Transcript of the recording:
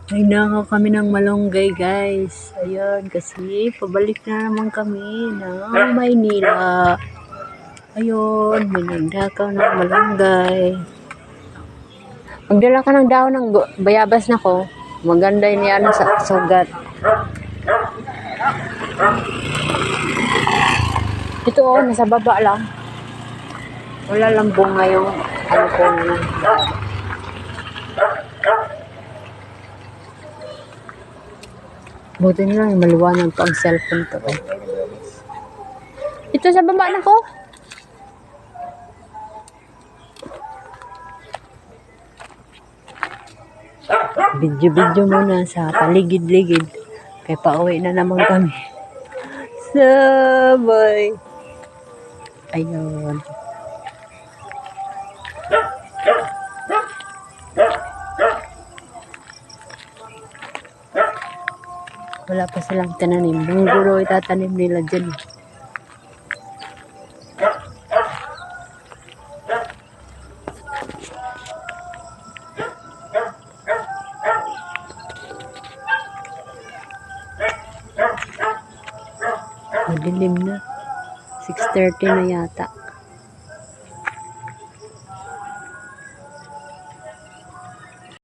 Ay nakaw kami ng malunggay guys. Ayun, kasi pabalik na naman kami ng Maynila. Ayun, may nagdakaw ng malunggay. Magdala ka ng daon ng bayabas na ko. Maganda yun yan sa sugat. Ito oh, nasa baba lang. Wala lang bunga yung ano ko na. Buti nila yung maliwanag pa ang cellphone to. Eh. Ito sa baba na ko. Video-video muna sa paligid-ligid. Kaya pauwi na naman kami. Sabay. Ayun. Wala pa silang tananim. Munggulo itatanim nila dyan. Madilim na. 6:30 na yata.